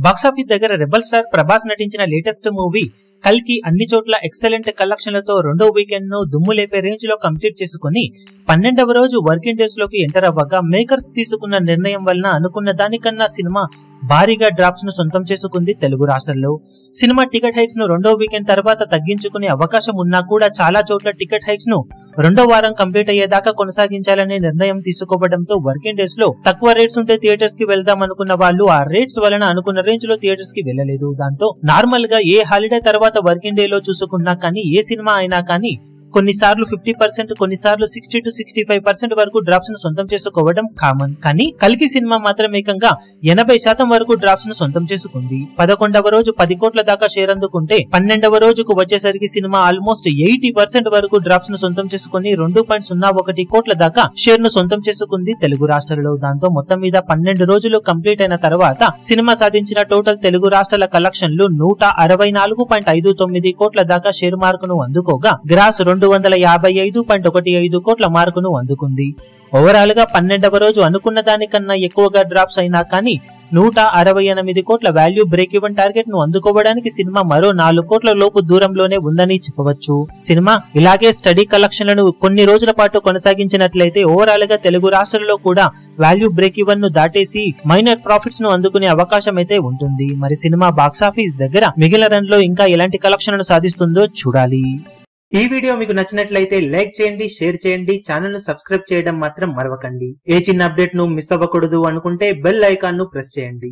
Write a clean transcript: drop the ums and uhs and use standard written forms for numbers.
Box office దగ్గర rebel star Prabhas నటించిన latest movie కల్కి అన్ని చోట్ల ఎక్సలెంట్ కలెక్షన్లతో రెండో వీకెండ్ ను దుమ్ము లేపే రేంజ్ లో కంప్లీట్ చేసుకుని 12వ రోజు వర్కింగ్ డేస్ లోకి ఎంటర్ అవ్వగా మేకర్స్ తీసుకున్న నిర్ణయం వలన అనుకున్న దానికన్నా సినిమా భారీగా డ్రాప్స్ ను సొంతం చేసుకుంది తెలుగు రాష్ట్రాల్లో. సినిమా టికెట్ హైక్స్ ను రెండో వీకెండ్ తర్వాత తగ్గించుకునే అవకాశం ఉన్నా కూడా చాలా చోట్ల టికెట్ హైక్స్ ను రెండో వారం కంప్లీట్ అయ్యేదాకా కొనసాగించాలనే నిర్ణయం తీసుకోవడంతో వర్కింగ్ డేస్ లో తక్కువ రేట్స్ ఉంటే థియేటర్స్ కి వెళ్దాం అనుకున్న వాళ్ళు ఆ రేట్స్ వలన అనుకున్న రేంజ్ లో థియేటర్స్ కి వెళ్లలేదు. దాంతో నార్మల్ గా ఏ హాలిడే తర్వాత వర్కింగ్ డే లో చూసుకున్నా కానీ ఏ సినిమా అయినా కానీ కొన్నిసార్లు 50%, కొన్నిసార్లు 60 to 65% వరకు డ్రాప్స్ ను సొంతం చేసుకోవడం కామన్. కానీ కల్కి సినిమా మాత్రం ఏకంగా 80% వరకు డ్రాప్స్ ను సొంతం చేసుకుంది. 11వ రోజు 10 కోట్ల దాకా షేర్ అందుకుంటే 12వ రోజుకు వచ్చేసరికి సినిమా ఆల్మోస్ట్ 80% వరకు డ్రాప్స్ ను సొంతం చేసుకుని 2.01 కోట్ల దాకా షేర్ ను సొంతం చేసుకుంది తెలుగు రాష్ట్రాలలో. దాంతో మొత్తం మీద 12 రోజులు కంప్లీట్ అయిన తర్వాత సినిమా సాధించిన టోటల్ తెలుగు రాష్ట్రాల కలెక్షన్లు 165.59 కోట్ల దాకా షేర్ మార్కును అందుకోగా గ్రాస్ 255.15 కోట్ల మార్కును అందుకుంది. ఓవరాల్ గా 12వ రోజు అనుకున్న దానికన్నా ఎక్కువగా డ్రాప్స్ అయినా కానీ 168 కోట్ల వాల్యూ బ్రేక్ ఈవెన్ టార్గెట్ ను అందుకోవడానికి సినిమా మరో 4 కోట్ల లోపు దూరంలోనే ఉందని చెప్పవచ్చు. సినిమా ఇలాగే స్టడీ కలెక్షన్లను కొన్ని రోజుల పాటు కొనసాగించినట్లయితే ఓవరాల్ గా తెలుగు రాష్ట్రాల్లో కూడా వాల్యూ బ్రేక్ ఈవెన్ ను దాటేసి మైనర్ ప్రాఫిట్స్ ను అందుకునే అవకాశం అయితే ఉంటుంది. మరి సినిమా బాక్సాఫీస్ దగ్గర మిగిలిన రన్ లో ఇంకా ఎలాంటి కలెక్షన్లను సాధిస్తుందో చూడాలి. ఈ వీడియో మీకు నచ్చినట్లయితే లైక్ చేయండి, షేర్ చేయండి, ఛానల్ ను సబ్స్క్రైబ్ చేయడం మాత్రం మరవకండి. ఏ చిన్న అప్డేట్ ను మిస్ అవ్వకూడదు అనుకుంటే బెల్ ఐకాన్ ను ప్రెస్ చేయండి.